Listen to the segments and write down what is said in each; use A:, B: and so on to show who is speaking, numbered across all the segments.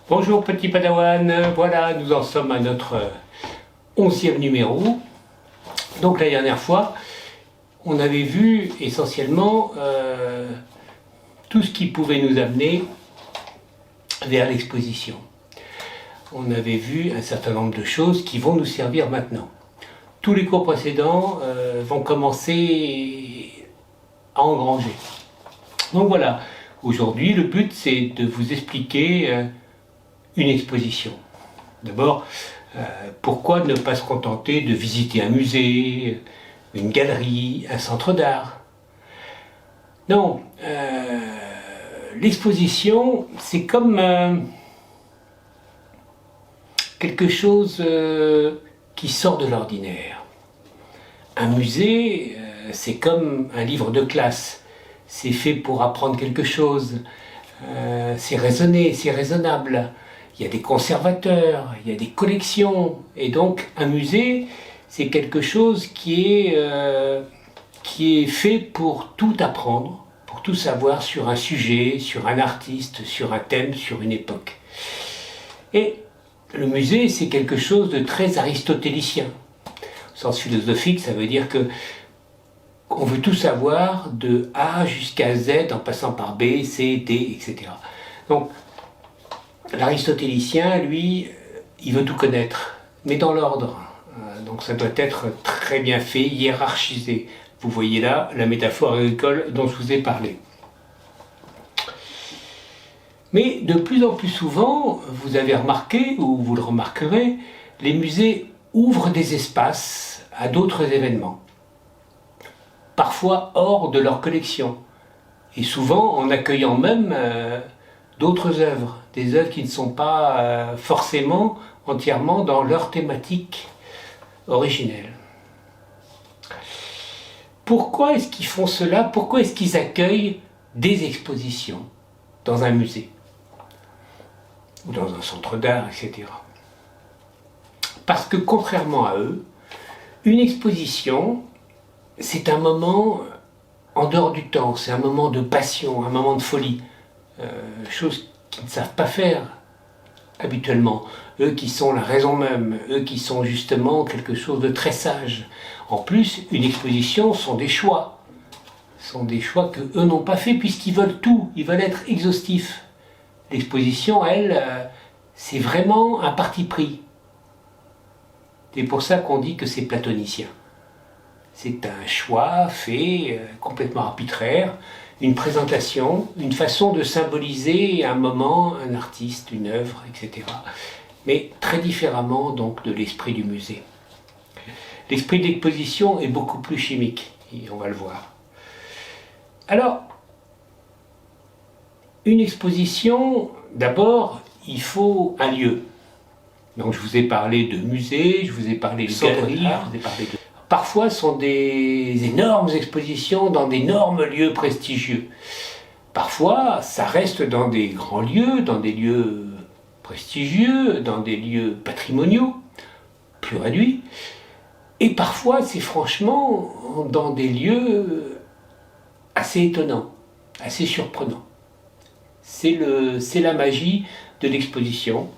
A: Bonjour petit padawan, voilà, nous en sommes à notre 11e numéro. Donc la dernière fois, on avait vu essentiellement tout ce qui pouvait nous amener vers l'exposition. On avait vu un certain nombre de choses qui vont nous servir maintenant. Tous les cours précédents vont commencer à engranger. Donc voilà, aujourd'hui le but c'est de vous expliquer une exposition. D'abord, pourquoi ne pas se contenter de visiter un musée, une galerie, un centre d'art? Non, l'exposition, c'est comme quelque chose qui sort de l'ordinaire. Un musée, c'est comme un livre de classe. C'est fait pour apprendre quelque chose. C'est raisonné, c'est raisonnable. Il y a des conservateurs, il y a des collections. Et donc, un musée, c'est quelque chose qui est fait pour tout apprendre, pour tout savoir sur un sujet, sur un artiste, sur un thème, sur une époque. Et le musée, c'est quelque chose de très aristotélicien. Au sens philosophique, ça veut dire que on veut tout savoir de A jusqu'à Z en passant par B, C, D, etc. Donc, l'aristotélicien, lui, il veut tout connaître, mais dans l'ordre. Donc ça doit être très bien fait, hiérarchisé. Vous voyez là la métaphore agricole dont je vous ai parlé. Mais de plus en plus souvent, vous avez remarqué, ou vous le remarquerez, les musées ouvrent des espaces à d'autres événements, parfois hors de leur collection, et souvent en accueillant même d'autres œuvres, des œuvres qui ne sont pas forcément entièrement dans leur thématique originelle. Pourquoi est-ce qu'ils font cela? Pourquoi est-ce qu'ils accueillent des expositions dans un musée ou dans un centre d'art, etc. Parce que contrairement à eux, une exposition, c'est un moment en dehors du temps, c'est un moment de passion, un moment de folie, chose qu'ils ne savent pas faire habituellement. Eux qui sont la raison même, eux qui sont justement quelque chose de très sage. En plus, une exposition sont des choix. Sont des choix que eux n'ont pas fait puisqu'ils veulent tout, ils veulent être exhaustifs. L'exposition, elle, c'est vraiment un parti pris. C'est pour ça qu'on dit que c'est platonicien. C'est un choix fait complètement arbitraire, une présentation, une façon de symboliser un moment, un artiste, une œuvre, etc. Mais très différemment donc de l'esprit du musée. L'esprit de l'exposition est beaucoup plus chimique, et on va le voir. Alors, une exposition, d'abord, il faut un lieu. Donc je vous ai parlé de musée, je vous ai parlé de galerie, je vous ai parlé de... Parfois, ce sont des énormes expositions dans d'énormes lieux prestigieux. Parfois, ça reste dans des grands lieux, dans des lieux prestigieux, dans des lieux patrimoniaux, plus réduits. Et parfois, c'est franchement dans des lieux assez étonnants, assez surprenants. C'est la magie de l'exposition.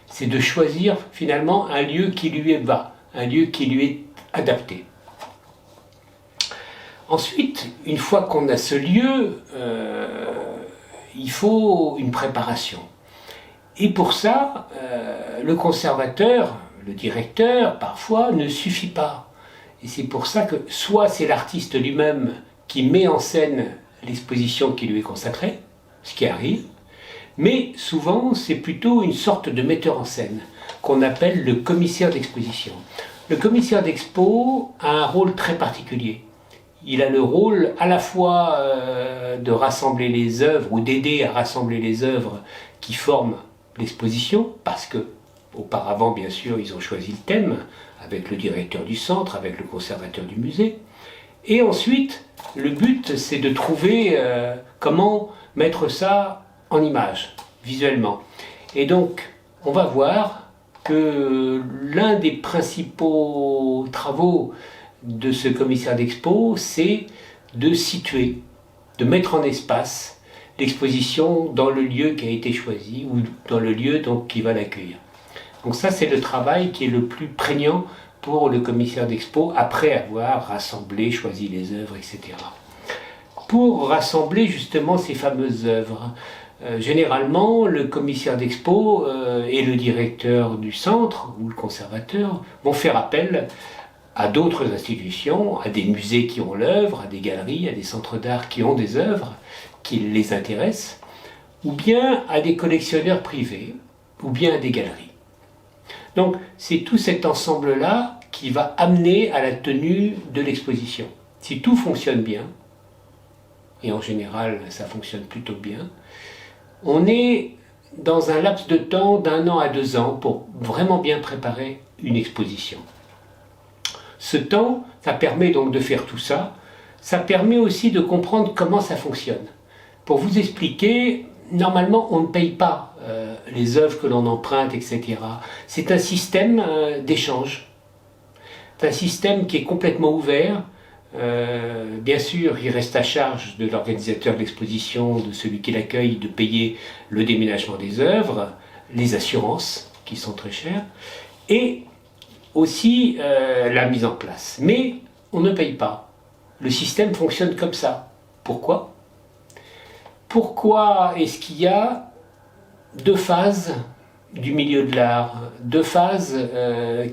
A: C'est de choisir finalement un lieu qui lui va, un lieu qui lui est adapté. Ensuite, une fois qu'on a ce lieu, il faut une préparation. Et pour ça, le conservateur, le directeur, parfois, ne suffit pas. Et c'est pour ça que soit c'est l'artiste lui-même qui met en scène l'exposition qui lui est consacrée, ce qui arrive, mais souvent c'est plutôt une sorte de metteur en scène qu'on appelle le commissaire d'exposition. Le commissaire d'expo a un rôle très particulier. Il a le rôle à la fois de rassembler les œuvres ou d'aider à rassembler les œuvres qui forment l'exposition, parce que auparavant, bien sûr, ils ont choisi le thème avec le directeur du centre, avec le conservateur du musée. Et ensuite, le but, c'est de trouver comment mettre ça en image, visuellement. Et donc, on va voir que l'un des principaux travaux de ce commissaire d'expo, c'est de situer, de mettre en espace l'exposition dans le lieu qui a été choisi ou dans le lieu donc, qui va l'accueillir. Donc ça, c'est le travail qui est le plus prégnant pour le commissaire d'expo après avoir rassemblé, choisi les œuvres, etc. Pour rassembler justement ces fameuses œuvres, généralement, le commissaire d'expo et le directeur du centre ou le conservateur vont faire appel à d'autres institutions, à des musées qui ont l'œuvre, à des galeries, à des centres d'art qui ont des œuvres qui les intéressent, ou bien à des collectionneurs privés, ou bien à des galeries. Donc c'est tout cet ensemble-là qui va amener à la tenue de l'exposition. Si tout fonctionne bien, et en général ça fonctionne plutôt bien, on est dans un laps de temps d'1 an à 2 ans pour vraiment bien préparer une exposition. Ce temps, ça permet donc de faire tout ça. Ça permet aussi de comprendre comment ça fonctionne. Pour vous expliquer, normalement, on ne paye pas les œuvres que l'on emprunte, etc. C'est un système d'échange. C'est un système qui est complètement ouvert. Bien sûr, il reste à charge de l'organisateur de l'exposition, de celui qui l'accueille, de payer le déménagement des œuvres, les assurances, qui sont très chères, et aussi la mise en place. Mais on ne paye pas. Le système fonctionne comme ça. Pourquoi ? Pourquoi est-ce qu'il y a 2 phases du milieu de l'art, 2 phases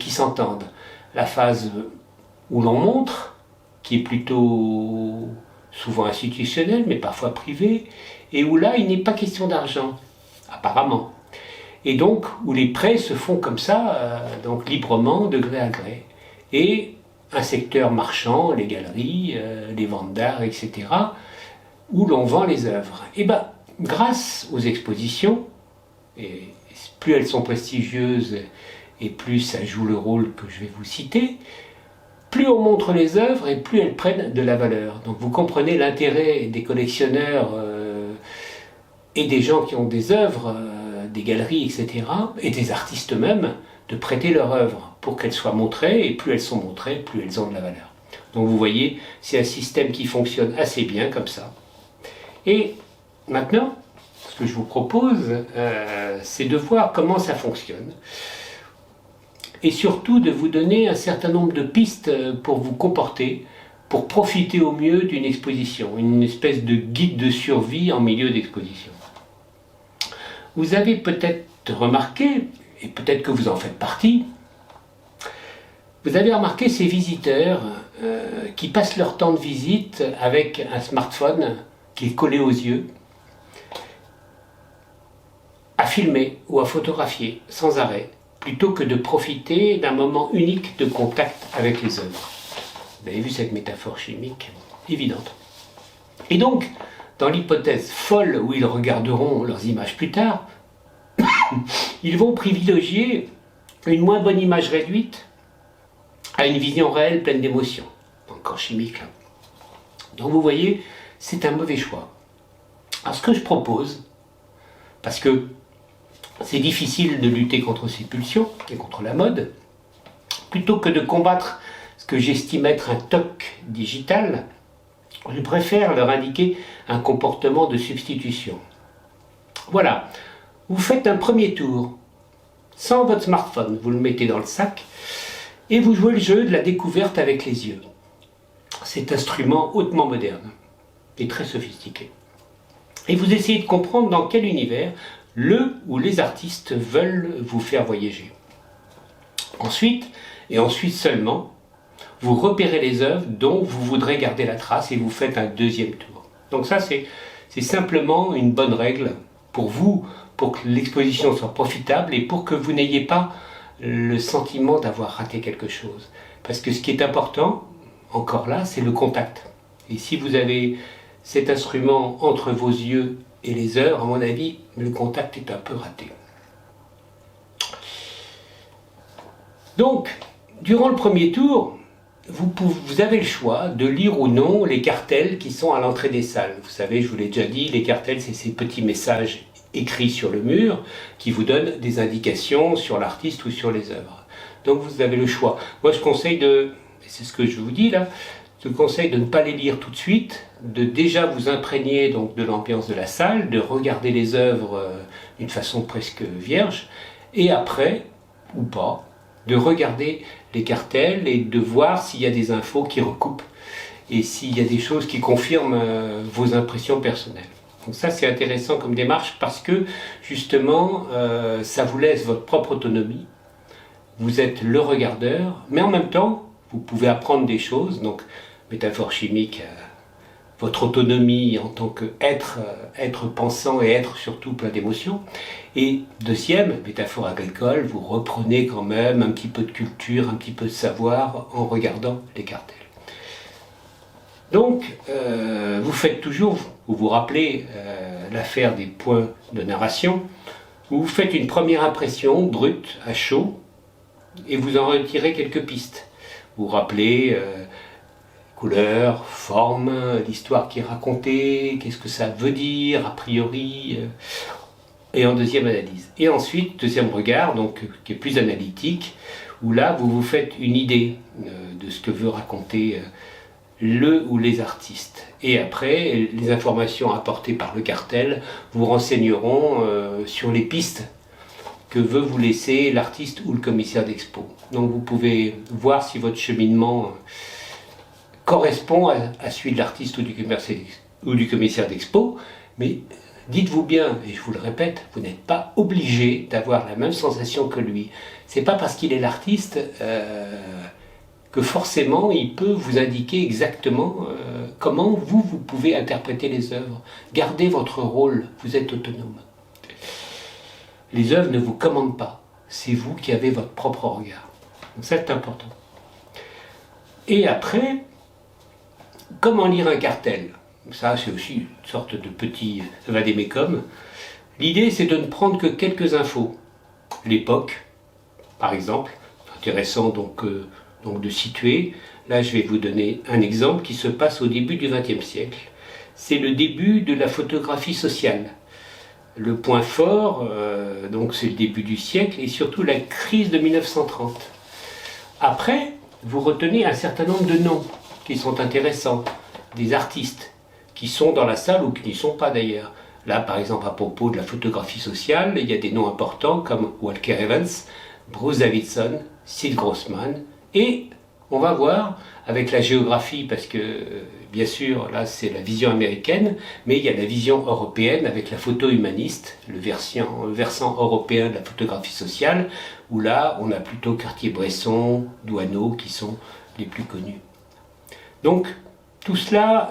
A: qui s'entendent ? La phase où l'on montre, qui est plutôt souvent institutionnelle, mais parfois privée, et où là, il n'est pas question d'argent, apparemment. Et donc, où les prêts se font comme ça, donc librement, de gré à gré. Et un secteur marchand, les galeries, les ventes d'art, etc., où l'on vend les œuvres. Et bien, grâce aux expositions, et plus elles sont prestigieuses, et plus ça joue le rôle que je vais vous citer, plus on montre les œuvres et plus elles prennent de la valeur. Donc vous comprenez l'intérêt des collectionneurs et des gens qui ont des œuvres, des galeries, etc., et des artistes eux-mêmes, de prêter leurs œuvres pour qu'elles soient montrées, et plus elles sont montrées, plus elles ont de la valeur. Donc vous voyez, c'est un système qui fonctionne assez bien comme ça. Et maintenant, ce que je vous propose, c'est de voir comment ça fonctionne. Et surtout de vous donner un certain nombre de pistes pour vous comporter, pour profiter au mieux d'une exposition, une espèce de guide de survie en milieu d'exposition. Vous avez peut-être remarqué, et peut-être que vous en faites partie, vous avez remarqué ces visiteurs qui passent leur temps de visite avec un smartphone qui est collé aux yeux, à filmer ou à photographier sans arrêt, plutôt que de profiter d'un moment unique de contact avec les œuvres. Vous avez vu cette métaphore chimique évidente. Et donc, dans l'hypothèse folle où ils regarderont leurs images plus tard, ils vont privilégier une moins bonne image réduite à une vision réelle pleine d'émotions. Encore chimique là. Donc vous voyez, c'est un mauvais choix. Alors ce que je propose, parce que c'est difficile de lutter contre ces pulsions et contre la mode, plutôt que de combattre ce que j'estime être un toc digital, je préfère leur indiquer un comportement de substitution. Voilà, vous faites un premier tour, sans votre smartphone, vous le mettez dans le sac, et vous jouez le jeu de la découverte avec les yeux. Cet instrument hautement moderne et très sophistiqué. Et vous essayez de comprendre dans quel univers le ou les artistes veulent vous faire voyager. Ensuite, et ensuite seulement, vous repérez les œuvres dont vous voudrez garder la trace et vous faites un deuxième tour. Donc ça, c'est simplement une bonne règle pour vous, pour que l'exposition soit profitable et pour que vous n'ayez pas le sentiment d'avoir raté quelque chose. Parce que ce qui est important, encore là, c'est le contact. Et si vous avez cet instrument entre vos yeux et les œuvres, à mon avis, le contact est un peu raté. Donc, durant le premier tour, vous avez le choix de lire ou non les cartels qui sont à l'entrée des salles. Vous savez, je vous l'ai déjà dit, les cartels, c'est ces petits messages écrits sur le mur qui vous donnent des indications sur l'artiste ou sur les œuvres. Donc vous avez le choix. Moi, je conseille de, et c'est ce que je vous dis là, je vous conseille de ne pas les lire tout de suite, de déjà vous imprégner donc de l'ambiance de la salle, de regarder les œuvres d'une façon presque vierge, et après, ou pas, de regarder les cartels et de voir s'il y a des infos qui recoupent et s'il y a des choses qui confirment vos impressions personnelles. Donc ça, c'est intéressant comme démarche parce que justement, ça vous laisse votre propre autonomie. Vous êtes le regardeur, mais en même temps, vous pouvez apprendre des choses. Donc, métaphore chimique, votre autonomie en tant qu'être, être pensant et être surtout plein d'émotions. Et deuxième, métaphore agricole, vous reprenez quand même un petit peu de culture, un petit peu de savoir en regardant les cartels. Donc, vous faites toujours, vous vous rappelez l'affaire des points de narration, où vous faites une première impression brute, à chaud, et vous en retirez quelques pistes. Vous vous rappelez couleur, forme, l'histoire qui est racontée, qu'est-ce que ça veut dire, a priori, et en deuxième analyse. Et ensuite, deuxième regard, donc, qui est plus analytique, où là, vous vous faites une idée de ce que veut raconter le ou les artistes. Et après, les informations apportées par le cartel vous renseigneront sur les pistes que veut vous laisser l'artiste ou le commissaire d'expo. Donc vous pouvez voir si votre cheminement correspond à celui de l'artiste ou du commissaire d'expo, mais dites-vous bien, et je vous le répète, vous n'êtes pas obligé d'avoir la même sensation que lui. C'est pas parce qu'il est l'artiste que forcément il peut vous indiquer exactement comment vous pouvez interpréter les œuvres. Gardez votre rôle, vous êtes autonome. Les œuvres ne vous commandent pas, c'est vous qui avez votre propre regard. Donc ça c'est important. Et après, comment lire un cartel? Ça c'est aussi une sorte de petit vadémécum. L'idée c'est de ne prendre que quelques infos. L'époque, par exemple, intéressant donc de situer. Là, je vais vous donner un exemple qui se passe au début du XXe siècle. C'est le début de la photographie sociale. Le point fort, donc c'est le début du siècle et surtout la crise de 1930. Après, vous retenez un certain nombre de noms qui sont intéressants, des artistes qui sont dans la salle ou qui n'y sont pas d'ailleurs. Là, par exemple, à propos de la photographie sociale, il y a des noms importants comme Walker Evans, Bruce Davidson, Sid Grossman. Et on va voir avec la géographie, parce que bien sûr là c'est la vision américaine, mais il y a la vision européenne avec la photo humaniste, le versant européen de la photographie sociale, où là on a plutôt Cartier-Bresson, Doisneau qui sont les plus connus. Donc tout cela,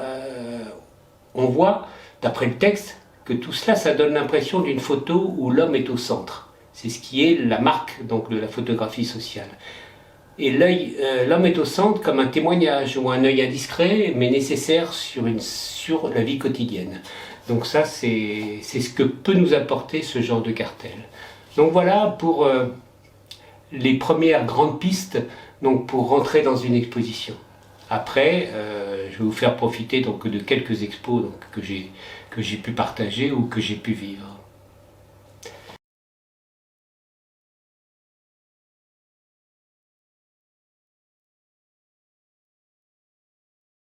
A: on voit d'après le texte que tout cela ça donne l'impression d'une photo où l'homme est au centre. C'est ce qui est la marque donc, de la photographie sociale. Et l'homme est au centre comme un témoignage ou un œil indiscret, mais nécessaire sur la vie quotidienne. Donc ça, c'est ce que peut nous apporter ce genre de cartel. Donc voilà pour les premières grandes pistes donc pour rentrer dans une exposition. Après, je vais vous faire profiter donc, de quelques expos donc, que j'ai pu partager ou que j'ai pu vivre.